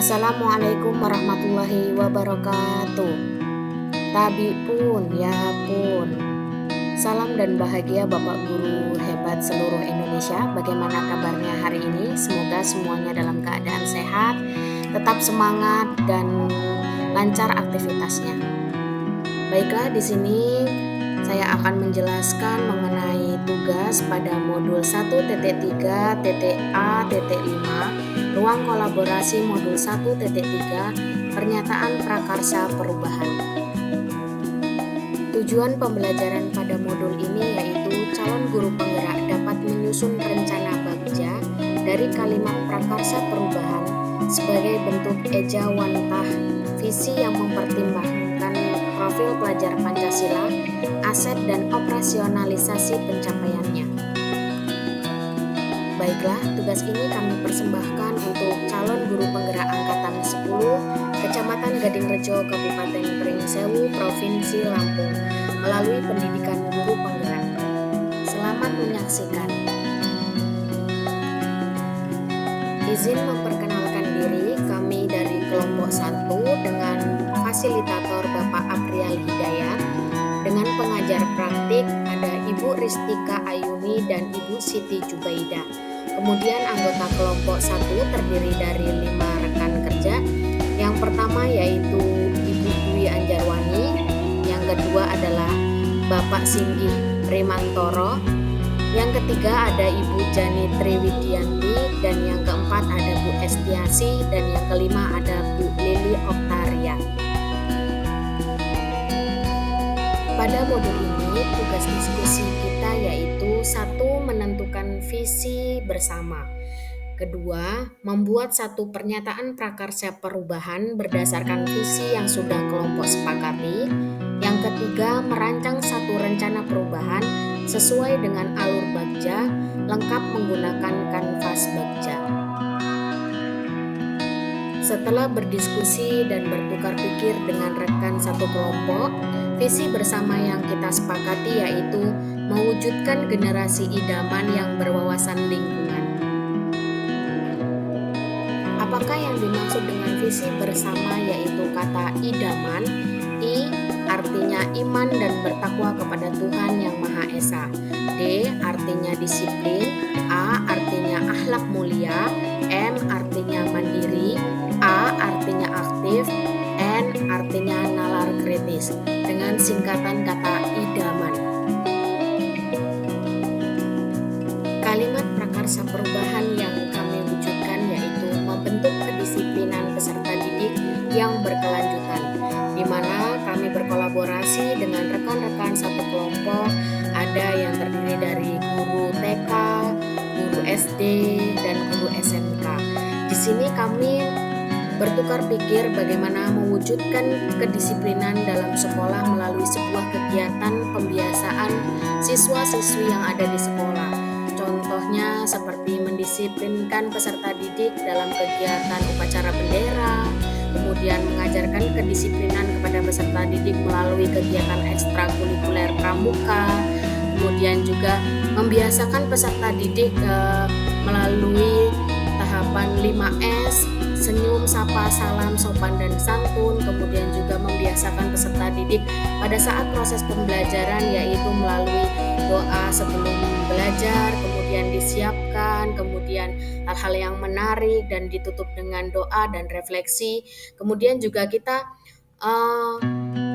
Assalamualaikum warahmatullahi wabarakatuh. Tabi pun, ya pun. Salam dan bahagia Bapak Guru hebat seluruh Indonesia. Bagaimana kabarnya hari ini? Semoga semuanya dalam keadaan sehat, tetap semangat dan lancar aktivitasnya. Baiklah, di sini saya akan menjelaskan mengenai tugas pada modul 1.3.A.5 Ruang Kolaborasi Modul 1.3 Pernyataan Prakarsa Perubahan. Tujuan pembelajaran pada modul ini yaitu calon guru penggerak dapat menyusun rencana bagja dari kalimat prakarsa perubahan sebagai bentuk ejawantah visi yang mempertimbangkan profil pelajar Pancasila, aset dan operasionalisasi pencapaiannya. Baiklah, tugas ini kami persembahkan untuk calon guru penggerak angkatan 10 Kecamatan Gadingrejo, Kabupaten Pringsewu, Provinsi Lampung melalui pendidikan guru penggerak. Selamat menyaksikan. Izin memperkenalkan diri, kami dari kelompok 1 dengan fasilitator Bapak Aprial Hidayat, dengan pengajar praktik ada Ibu Ristika Ayuni dan Ibu Siti Jubaida. Kemudian anggota kelompok 1 terdiri dari 5 rekan kerja. Yang pertama yaitu Ibu Dwi Anjarwani, yang kedua adalah Bapak Singgih Primantoro, yang ketiga ada Ibu Jani Triwidianti, dan yang keempat ada Bu Estiasi, dan yang kelima ada Bu Lili Oktaria. Pada modul ini, tugas diskusi kita yaitu 1. Menentukan visi bersama. Kedua, membuat satu pernyataan prakarsa perubahan berdasarkan visi yang sudah kelompok sepakati. Yang ketiga, merancang satu rencana perubahan sesuai dengan alur bagja, lengkap menggunakan kanvas bagja. Setelah berdiskusi dan bertukar pikir dengan rekan satu kelompok, visi bersama yang kita sepakati yaitu mewujudkan generasi idaman yang berwawasan lingkungan. Apakah yang dimaksud dengan visi bersama yaitu kata idaman? I artinya iman dan bertakwa kepada Tuhan Yang Maha Esa. D artinya disiplin. A artinya akhlak mulia. M artinya mandiri. A artinya aktif. N artinya nalar kritis dengan singkatan kata idaman. Kalimat prakarsa perubahan yang kami wujudkan yaitu membentuk kedisiplinan peserta didik yang berkelanjutan, di mana kami berkolaborasi dengan rekan-rekan satu kelompok, ada yang terdiri dari guru TK, guru SD, dan guru SMK. Di sini kami bertukar pikir bagaimana mewujudkan kedisiplinan dalam sekolah melalui sebuah kegiatan pembiasaan siswa-siswi yang ada di sekolah. Contohnya seperti mendisiplinkan peserta didik dalam kegiatan upacara bendera, kemudian mengajarkan kedisiplinan kepada peserta didik melalui kegiatan ekstrakurikuler pramuka, kemudian juga membiasakan peserta didik melalui tahapan 5S, senyum, sapa, salam, sopan, dan santun. Kemudian juga membiasakan peserta didik pada saat proses pembelajaran yaitu melalui doa sebelum belajar, kemudian disiapkan, kemudian hal-hal yang menarik dan ditutup dengan doa dan refleksi. Kemudian juga kita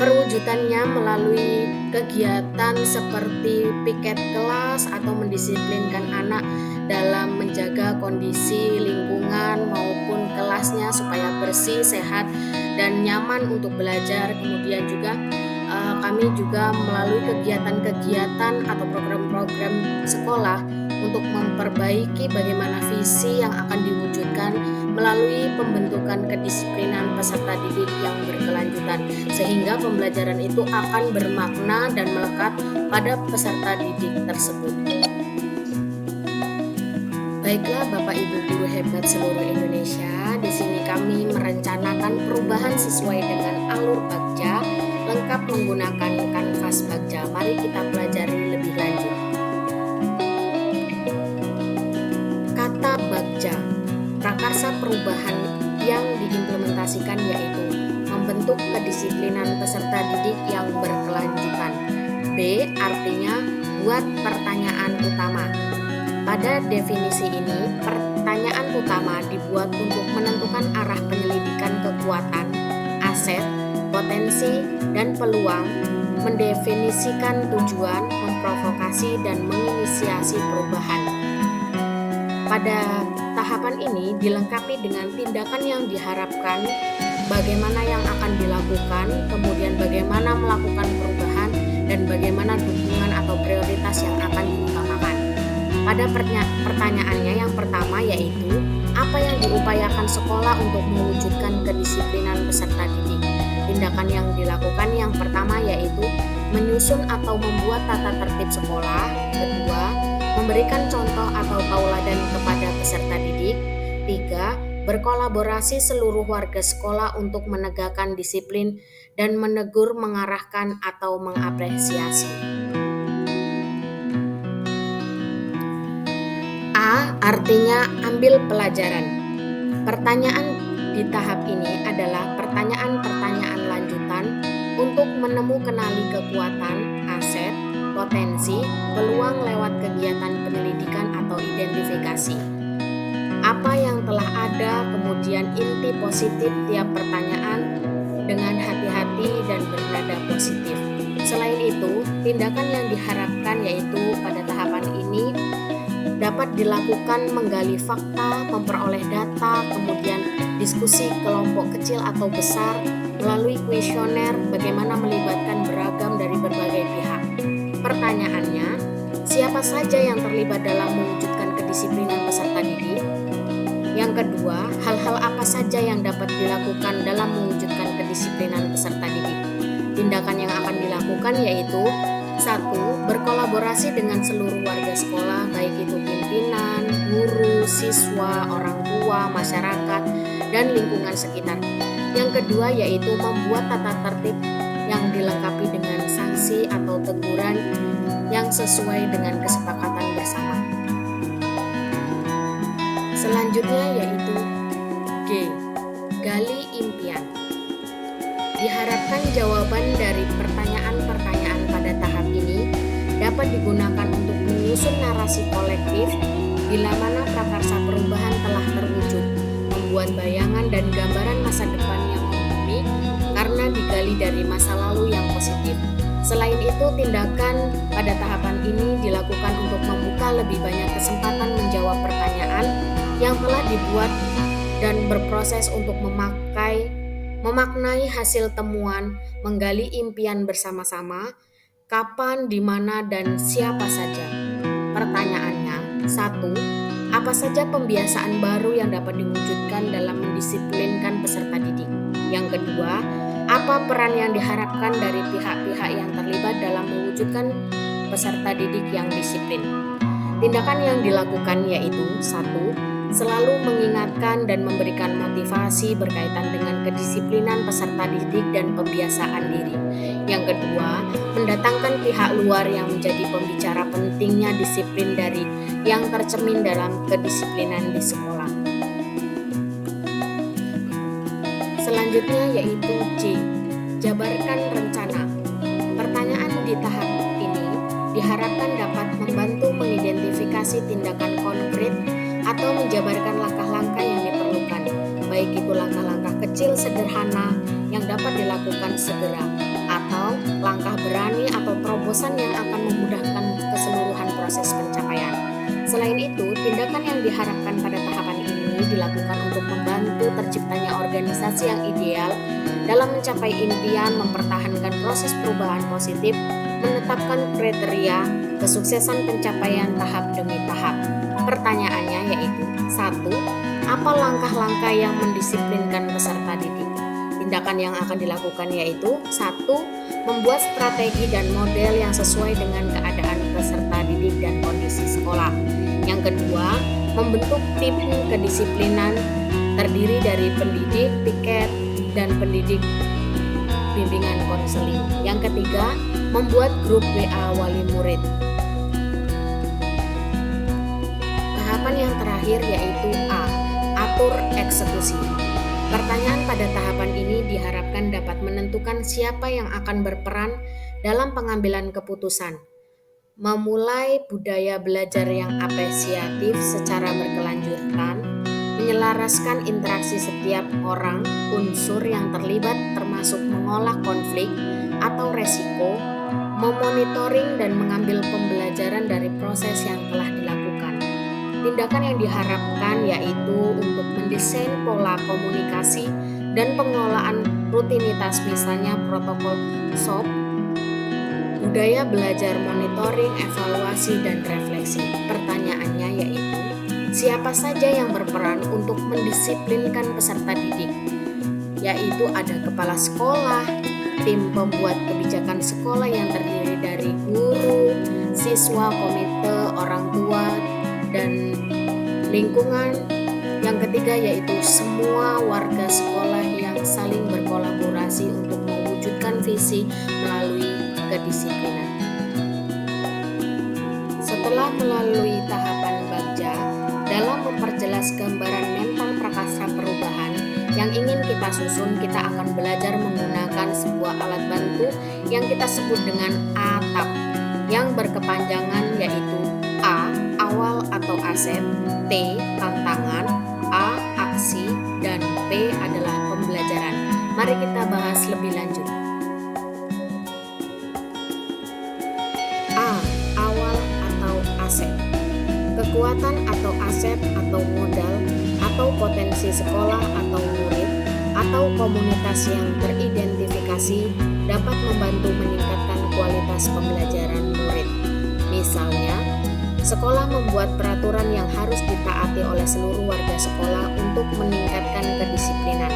perwujudannya melalui kegiatan seperti piket kelas atau mendisiplinkan anak dalam menjaga kondisi lingkungan maupun kelasnya supaya bersih, sehat, dan nyaman untuk belajar. Kemudian juga kami juga melalui kegiatan-kegiatan atau program-program sekolah untuk memperbaiki bagaimana visi yang akan diwujudkan melalui pembentukan kedisiplinan peserta didik yang berkelanjutan, sehingga pembelajaran itu akan bermakna dan melekat pada peserta didik tersebut. Baiklah Bapak Ibu guru hebat seluruh Indonesia, di sini kami merencanakan perubahan sesuai dengan alur bagja, lengkap menggunakan kanvas bagja. Mari kita pelajari lebih lanjut. Kata bagja, prakarsa perubahan yang diimplementasikan yaitu membentuk kedisiplinan peserta didik yang berkelanjutan. B. Artinya buat pertanyaan utama. Pada definisi ini, pertanyaan utama dibuat untuk menentukan arah penyelidikan kekuatan, aset, potensi, dan peluang, mendefinisikan tujuan, memprovokasi, dan menginisiasi perubahan. Pada tahapan ini dilengkapi dengan tindakan yang diharapkan, bagaimana yang akan dilakukan, kemudian bagaimana melakukan perubahan, dan bagaimana dukungan atau prioritas yang akan diutamakan. Pada pertanyaannya yang pertama yaitu, apa yang diupayakan sekolah untuk mewujudkan kedisiplinan peserta didik? Tindakan yang dilakukan yang pertama yaitu menyusun atau membuat tata tertib sekolah. Kedua, memberikan contoh atau tauladan kepada peserta didik. Tiga, berkolaborasi seluruh warga sekolah untuk menegakkan disiplin dan menegur, mengarahkan, atau mengapresiasi. A. Artinya ambil pelajaran. Pertanyaan di tahap ini adalah pertanyaan-pertanyaan lanjutan untuk kenali kekuatan, aset, potensi, peluang lewat kegiatan penyelidikan atau identifikasi. Apa yang telah ada, kemudian inti positif tiap pertanyaan dengan hati-hati dan bernada positif. Selain itu, tindakan yang diharapkan yaitu pada tahapan ini dapat dilakukan menggali fakta, memperoleh data, kemudian diskusi kelompok kecil atau besar melalui kuesioner, bagaimana melibatkan beragam dari berbagai pihak. Pertanyaannya, siapa saja yang terlibat dalam mewujudkan kedisiplinan peserta didik? Yang kedua, hal-hal apa saja yang dapat dilakukan dalam mewujudkan kedisiplinan peserta didik? Tindakan yang akan dilakukan yaitu 1. Berkolaborasi dengan seluruh warga sekolah, baik itu pimpinan, guru, siswa, orang tua, masyarakat, dan lingkungan sekitar. Yang kedua yaitu membuat tata tertib yang dilengkapi dengan sanksi atau teguran yang sesuai dengan kesepakatan bersama. Selanjutnya yaitu G. Gali impian. Diharapkan jawaban dari pertanyaan-pertanyaan pada tahap ini dapat digunakan untuk menyusun narasi kolektif bila mana prakarsa perubahan telah terwujud, membuat bayangan dan gambaran masa depan yang mumpuni karena digali dari masa lalu yang positif. Selain itu, tindakan pada tahapan ini dilakukan untuk membuka lebih banyak kesempatan menjawab pertanyaan yang telah dibuat dan berproses untuk memaknai hasil temuan, menggali impian bersama-sama, kapan, di mana, dan siapa saja. Pertanyaannya, 1. Apa saja pembiasaan baru yang dapat diwujudkan dalam mendisiplinkan peserta didik? Yang kedua, apa peran yang diharapkan dari pihak-pihak yang terlibat dalam mewujudkan peserta didik yang disiplin? Tindakan yang dilakukan yaitu 1. Selalu mengingatkan dan memberikan motivasi berkaitan dengan kedisiplinan peserta didik dan pembiasaan diri. Yang kedua, mendatangkan pihak luar yang menjadi pembicara pentingnya disiplin dari yang tercermin dalam kedisiplinan di sekolah. Selanjutnya yaitu C. Jabarkan rencana. Pertanyaan di tahap ini diharapkan dapat membantu mengidentifikasi tindakan konkret atau menjabarkan langkah-langkah yang diperlukan, baik itu langkah-langkah kecil sederhana yang dapat dilakukan segera, atau langkah berani atau terobosan yang akan memudahkan keseluruhan proses pencapaian. Selain itu, tindakan yang diharapkan pada tahapan ini dilakukan untuk membantu terciptanya organisasi yang ideal dalam mencapai impian, mempertahankan proses perubahan positif, menetapkan kriteria kesuksesan pencapaian tahap demi tahap. Pertanyaannya yaitu 1. Apa langkah-langkah yang mendisiplinkan peserta didik? Tindakan yang akan dilakukan yaitu 1. Membuat strategi dan model yang sesuai dengan keadaan peserta didik dan kondisi sekolah. Yang kedua, membentuk tim kedisiplinan terdiri dari pendidik, piket, dan pendidik bimbingan konseling. Yang ketiga, membuat grup WA wali murid. Tahapan yang terakhir yaitu A. Atur eksekusi. pada tahapan ini diharapkan dapat menentukan siapa yang akan berperan dalam pengambilan keputusan, memulai budaya belajar yang apresiatif secara berkelanjutan, menyelaraskan interaksi setiap orang, unsur yang terlibat termasuk mengolah konflik atau resiko, memonitoring dan mengambil pembelajaran dari proses yang telah dilakukan. Tindakan yang diharapkan yaitu untuk mendesain pola komunikasi dan pengelolaan rutinitas, misalnya protokol SOP, budaya belajar, monitoring, evaluasi, dan refleksi. Pertanyaannya yaitu, siapa saja yang berperan untuk mendisiplinkan peserta didik? Yaitu ada kepala sekolah, tim pembuat kebijakan sekolah yang terdiri dari guru, siswa, komite, orang tua, dan lingkungan. Yang ketiga yaitu semua warga sekolah yang saling berkolaborasi untuk mewujudkan visi melalui kedisiplinan. Setelah melalui tahapan Bagja, dalam memperjelas gambaran mental prakarsa perubahan yang ingin kita susun, kita akan belajar menggunakan sebuah alat bantu yang kita sebut dengan ATAP, yang berkepanjangan yaitu A. Awal atau aset, T. Tantangan, A. Aksi, dan P. adalah pembelajaran. Mari kita bahas lebih lanjut. A. Awal atau aset. Kekuatan atau aset atau modal atau potensi sekolah atau murid atau komunitas yang teridentifikasi dapat membantu meningkatkan kualitas pembelajaran murid. Misalnya, sekolah membuat peraturan yang harus ditaati oleh seluruh warga sekolah untuk meningkatkan kedisiplinan.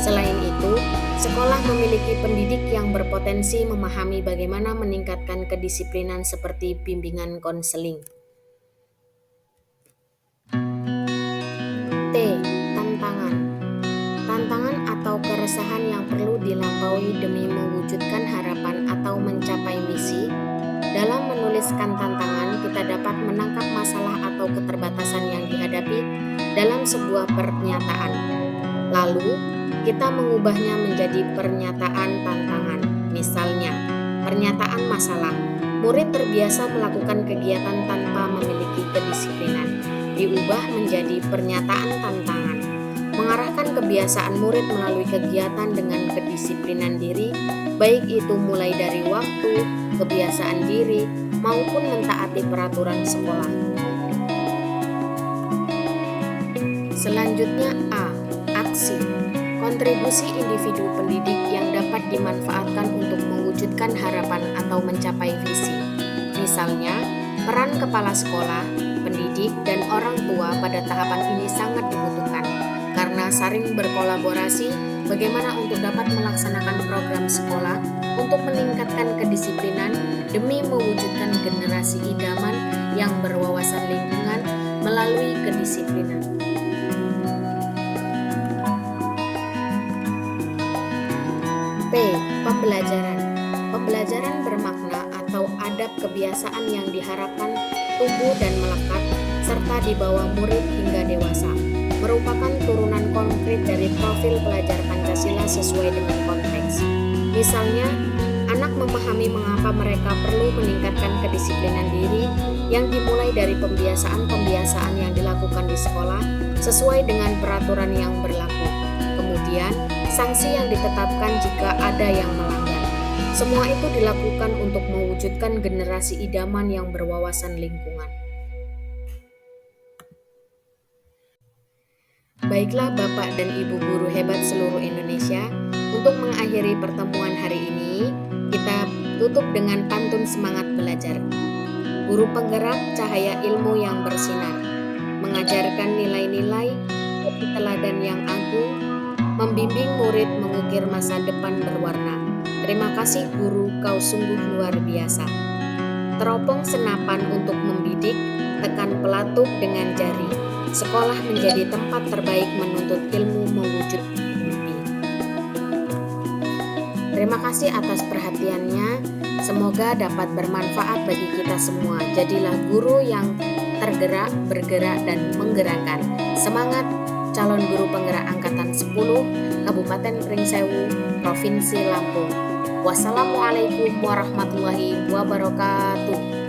Selain itu, sekolah memiliki pendidik yang berpotensi memahami bagaimana meningkatkan kedisiplinan seperti bimbingan konseling. T. Tantangan. Tantangan atau keresahan yang perlu dilampaui demi mewujudkan harapan atau mencapai misi. Dalam menuliskan tantangan, kita dapat menangkap masalah atau keterbatasan yang dihadapi dalam sebuah pernyataan. Lalu, kita mengubahnya menjadi pernyataan tantangan. Misalnya, pernyataan masalah. Murid terbiasa melakukan kegiatan tanpa memiliki kedisiplinan. Diubah menjadi pernyataan tantangan. Mengarahkan kebiasaan murid melalui kegiatan dengan kedisiplinan diri, baik itu mulai dari waktu, kebiasaan diri, maupun mentaati peraturan sekolah. Selanjutnya A. Aksi. Kontribusi individu pendidik yang dapat dimanfaatkan untuk mewujudkan harapan atau mencapai visi. Misalnya, peran kepala sekolah, pendidik, dan orang tua pada tahapan ini sangat dibutuhkan karena saling berkolaborasi bagaimana untuk dapat melaksanakan program sekolah untuk meningkatkan kedisiplinan demi mewujudkan generasi idaman yang berwawasan lingkungan melalui kedisiplinan. P. Pembelajaran. Pembelajaran bermakna atau adab kebiasaan yang diharapkan tumbuh dan melekat serta dibawa murid hingga dewasa, merupakan turunan konkret dari profil pelajar Pancasila sesuai dengan konteks. Misalnya, anak memahami mengapa mereka perlu meningkatkan kedisiplinan diri yang dimulai dari pembiasaan-pembiasaan yang dilakukan di sekolah sesuai dengan peraturan yang berlaku. Kemudian, sanksi yang ditetapkan jika ada yang melanggar. Semua itu dilakukan untuk mewujudkan generasi idaman yang berwawasan lingkungan. Baiklah Bapak dan Ibu guru hebat seluruh Indonesia, untuk mengakhiri pertemuan hari ini, kita tutup dengan pantun semangat belajar. Guru penggerak cahaya ilmu yang bersinar, mengajarkan nilai-nilai, teladan yang agung, membimbing murid mengukir masa depan berwarna. Terima kasih guru, kau sungguh luar biasa. Teropong senapan untuk membidik, tekan pelatuk dengan jari. Sekolah menjadi tempat terbaik menuntut ilmu mewujud mimpi. Terima kasih atas perhatiannya. Semoga dapat bermanfaat bagi kita semua. Jadilah guru yang tergerak, bergerak, dan menggerakkan. Semangat calon guru penggerak angkatan 10. Kabupaten Pringsewu, Provinsi Lampung. Wassalamualaikum warahmatullahi wabarakatuh.